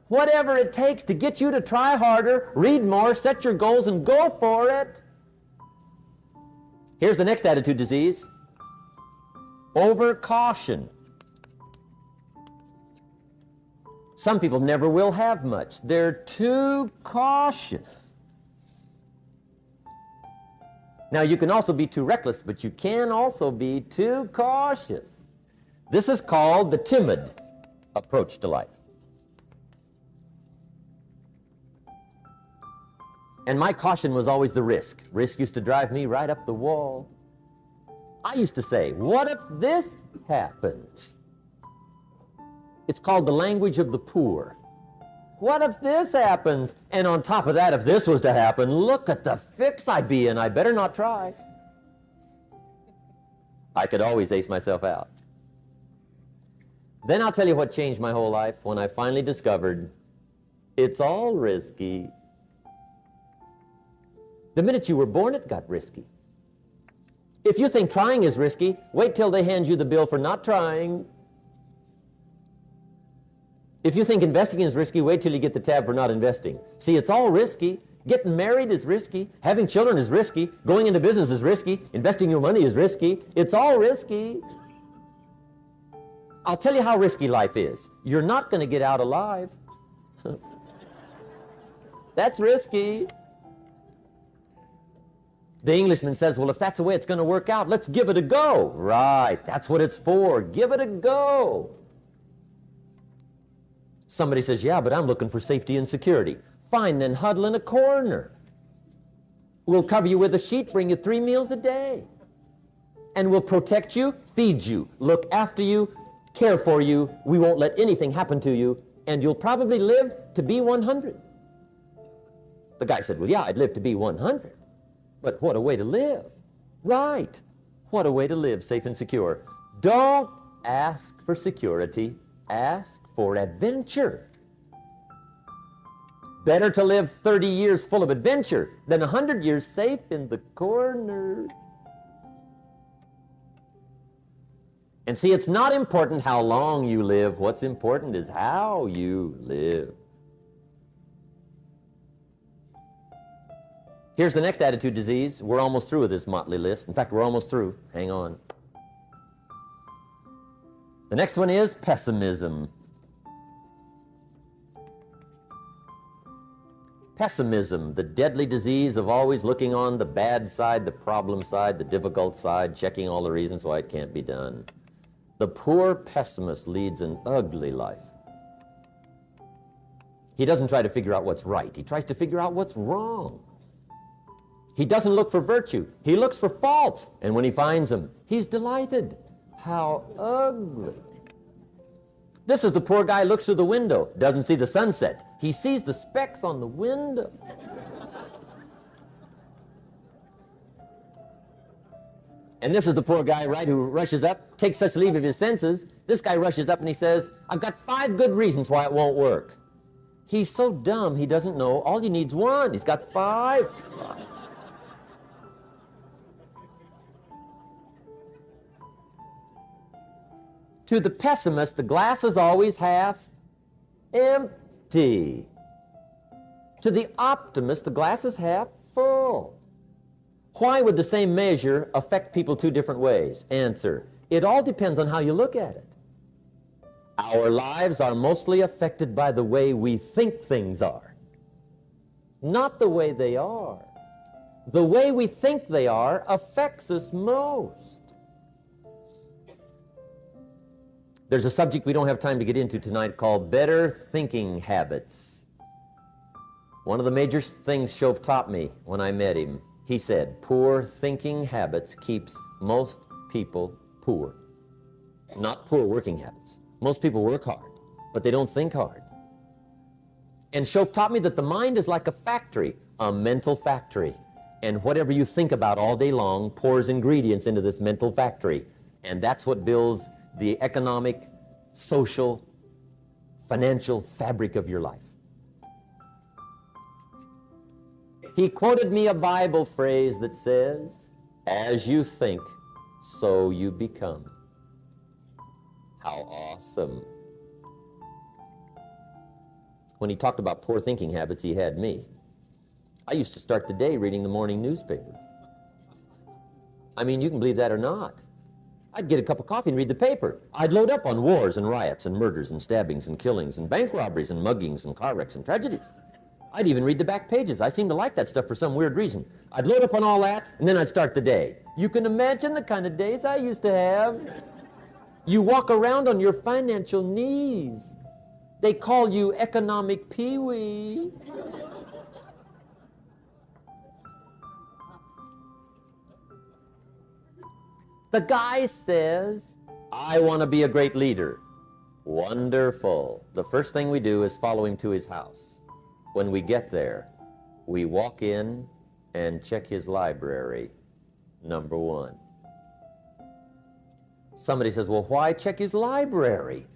Whatever it takes to get you to try harder, read more, set your goals, and go for it. Here's the next attitude disease. Overcaution. Some people never will have much. They're too cautious. Now, you can also be too reckless, but you can also be too cautious. This is called the timid approach to life. And my caution was always the risk. Risk used to drive me right up the wall. I used to say, what if this happens? It's called the language of the poor. What if this happens? And on top of that, if this was to happen, look at the fix I'd be in. I better not try. I could always ace myself out. Then I'll tell you what changed my whole life when I finally discovered it's all risky. The minute you were born, it got risky. If you think trying is risky, wait till they hand you the bill for not trying. If you think investing is risky, wait till you get the tab for not investing. See, it's all risky. Getting married is risky. Having children is risky. Going into business is risky. Investing your money is risky. It's all risky. I'll tell you how risky life is. You're not going to get out alive. That's risky. The Englishman says, well, if that's the way it's going to work out, let's give it a go. Right, that's what it's for. Give it a go. Somebody says, yeah, but I'm looking for safety and security. Fine, then huddle in a corner. We'll cover you with a sheet, bring you 3 meals a day. And we'll protect you, feed you, look after you, care for you. We won't let anything happen to you, and you'll probably live to be 100. The guy said, well, yeah, I'd live to be 100. But what a way to live. Right. What a way to live, safe and secure. Don't ask for security. Ask for adventure. Better to live 30 years full of adventure than 100 years safe in the corner. And see, it's not important how long you live. What's important is how you live. Here's the next attitude disease. We're almost through with this motley list. In fact, we're almost through. Hang on. The next one is pessimism. Pessimism, the deadly disease of always looking on the bad side, the problem side, the difficult side, checking all the reasons why it can't be done. The poor pessimist leads an ugly life. He doesn't try to figure out what's right. He tries to figure out what's wrong. He doesn't look for virtue. He looks for faults. And when he finds them, he's delighted. How ugly. This is the poor guy who looks through the window, doesn't see the sunset. He sees the specks on the window. And this is the poor guy, right, who rushes up, takes such leave of his senses. This guy rushes up and he says, I've got 5 good reasons why it won't work. He's so dumb he doesn't know all he needs 1. He's got 5. To the pessimist, the glass is always half empty. To the optimist, the glass is half full. Why would the same measure affect people 2 different ways? Answer, it all depends on how you look at it. Our lives are mostly affected by the way we think things are, not the way they are. The way we think they are affects us most. There's a subject we don't have time to get into tonight called better thinking habits. One of the major things Shove taught me when I met him, he said, poor thinking habits keeps most people poor. Not poor working habits. Most people work hard, but they don't think hard. And Shove taught me that the mind is like a factory, a mental factory. And whatever you think about all day long pours ingredients into this mental factory. And that's what builds the economic, social, financial fabric of your life. He quoted me a Bible phrase that says, as you think, so you become. How awesome. When he talked about poor thinking habits, he had me. I used to start the day reading the morning newspaper. I mean, you can believe that or not. I'd get a cup of coffee and read the paper. I'd load up on wars and riots and murders and stabbings and killings and bank robberies and muggings and car wrecks and tragedies. I'd even read the back pages. I seem to like that stuff for some weird reason. I'd load up on all that, and then I'd start the day. You can imagine the kind of days I used to have. You walk around on your financial knees. They call you economic peewee. The guy says, I want to be a great leader. Wonderful. The first thing we do is follow him to his house. When we get there, we walk in and check his library, number one. Somebody says, well, why check his library?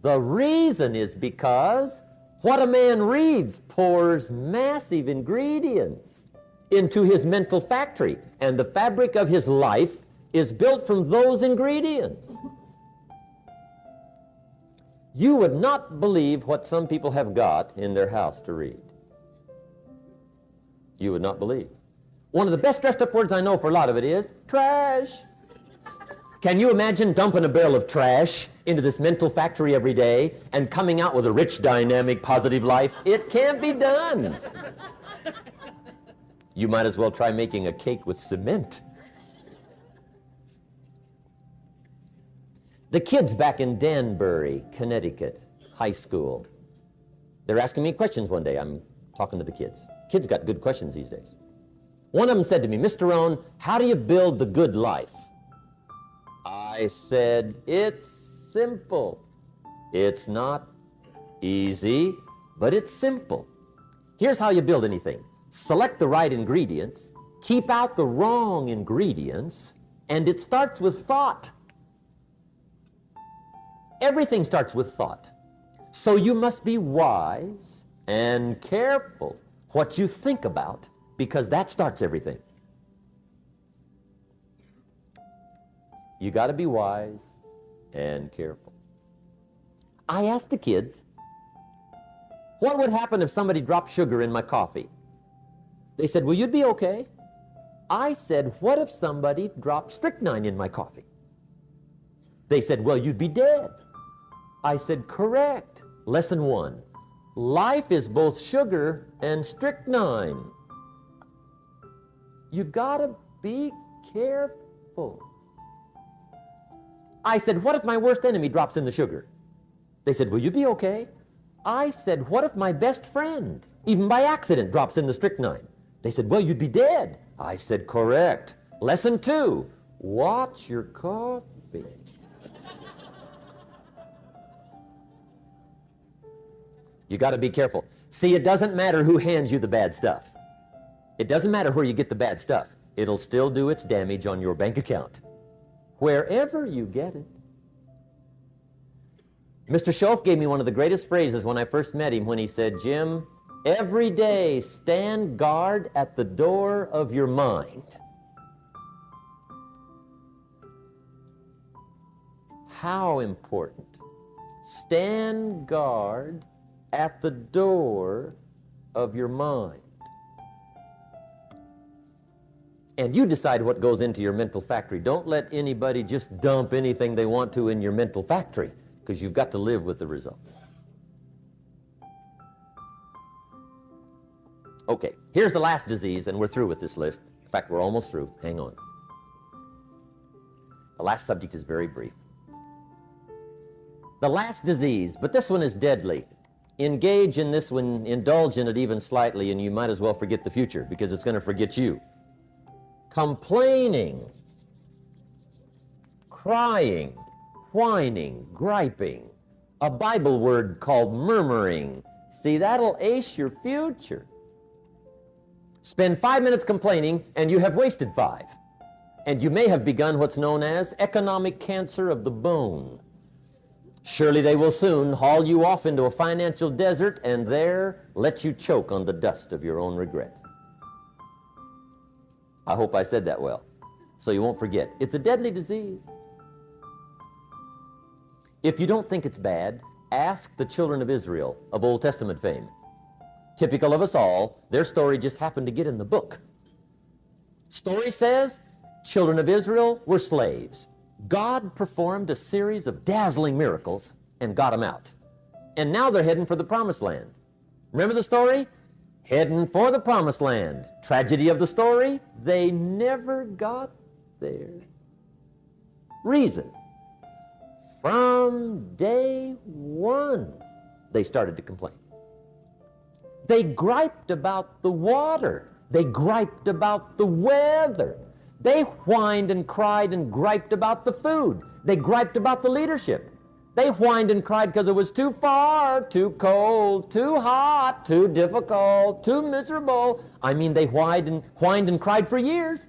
The reason is because what a man reads pours massive ingredients into his mental factory, and the fabric of his life is built from those ingredients. You would not believe what some people have got in their house to read. You would not believe. One of the best dressed up words I know for a lot of it is trash. Can you imagine dumping a barrel of trash into this mental factory every day and coming out with a rich, dynamic, positive life? It can't be done. You might as well try making a cake with cement. The kids back in Danbury, Connecticut, high school, they're asking me questions one day. I'm talking to the kids. Kids got good questions these days. One of them said to me, Mr. Rhon, how do you build the good life? I said, it's simple. It's not easy, but it's simple. Here's how you build anything. Select the right ingredients, keep out the wrong ingredients, and it starts with thought. Everything starts with thought. So you must be wise and careful what you think about, because that starts everything. You got to be wise and careful. I asked the kids, what would happen if somebody dropped sugar in my coffee? They said, well, you'd be okay. I said, what if somebody dropped strychnine in my coffee? They said, well, you'd be dead. I said, correct. Lesson one, life is both sugar and strychnine. You gotta be careful. I said, what if my worst enemy drops in the sugar? They said, will you be okay? I said, what if my best friend, even by accident, drops in the strychnine? They said, well, you'd be dead. I said, correct. Lesson two, watch your coffee. You got to be careful. See, it doesn't matter who hands you the bad stuff. It doesn't matter where you get the bad stuff. It'll still do its damage on your bank account, wherever you get it. Mr. Schoaf gave me one of the greatest phrases when I first met him when he said, Jim, every day stand guard at the door of your mind. How important. Stand guard at the door of your mind. And you decide what goes into your mental factory. Don't let anybody just dump anything they want to in your mental factory, because you've got to live with the results. Okay, here's the last disease, and we're through with this list. In fact, we're almost through. Hang on. The last subject is very brief. The last disease, but this one is deadly. Engage in this one, indulge in it even slightly, and you might as well forget the future, because it's going to forget you. Complaining, crying, whining, griping, a Bible word called murmuring. See, that'll ace your future. Spend 5 minutes complaining, and you have wasted 5. And you may have begun what's known as economic cancer of the bone. Surely they will soon haul you off into a financial desert and there let you choke on the dust of your own regret. I hope I said that well, so you won't forget. It's a deadly disease. If you don't think it's bad, Ask the children of Israel of Old Testament fame. Typical of us all, their story just happened to get in the book. Story says, children of Israel were slaves. God performed a series of dazzling miracles and got them out. And now they're heading for the promised land. Remember the story? Heading for the promised land. Tragedy of the story, they never got there. Reason: from day one, they started to complain. They griped about the water. They griped about the weather. They whined and cried and griped about the food. They griped about the leadership. They whined and cried because it was too far, too cold, too hot, too difficult, too miserable. I mean, they whined and cried for years.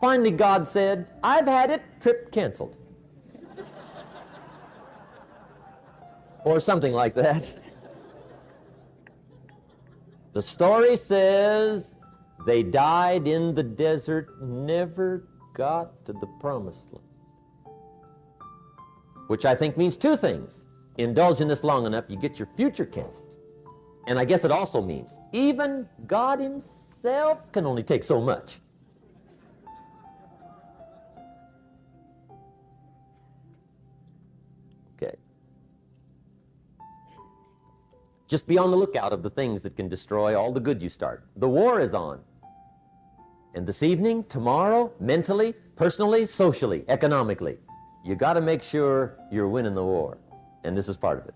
Finally, God said, "I've had it, trip canceled." Or something like that. The story says they died in the desert, never got to the promised land. Which I think means two things. Indulge in this long enough, you get your future canceled. And I guess it also means even God himself can only take so much. Okay. Just be on the lookout of the things that can destroy all the good you start. The war is on. And this evening, tomorrow, mentally, personally, socially, economically, you got to make sure you're winning the war. And this is part of it.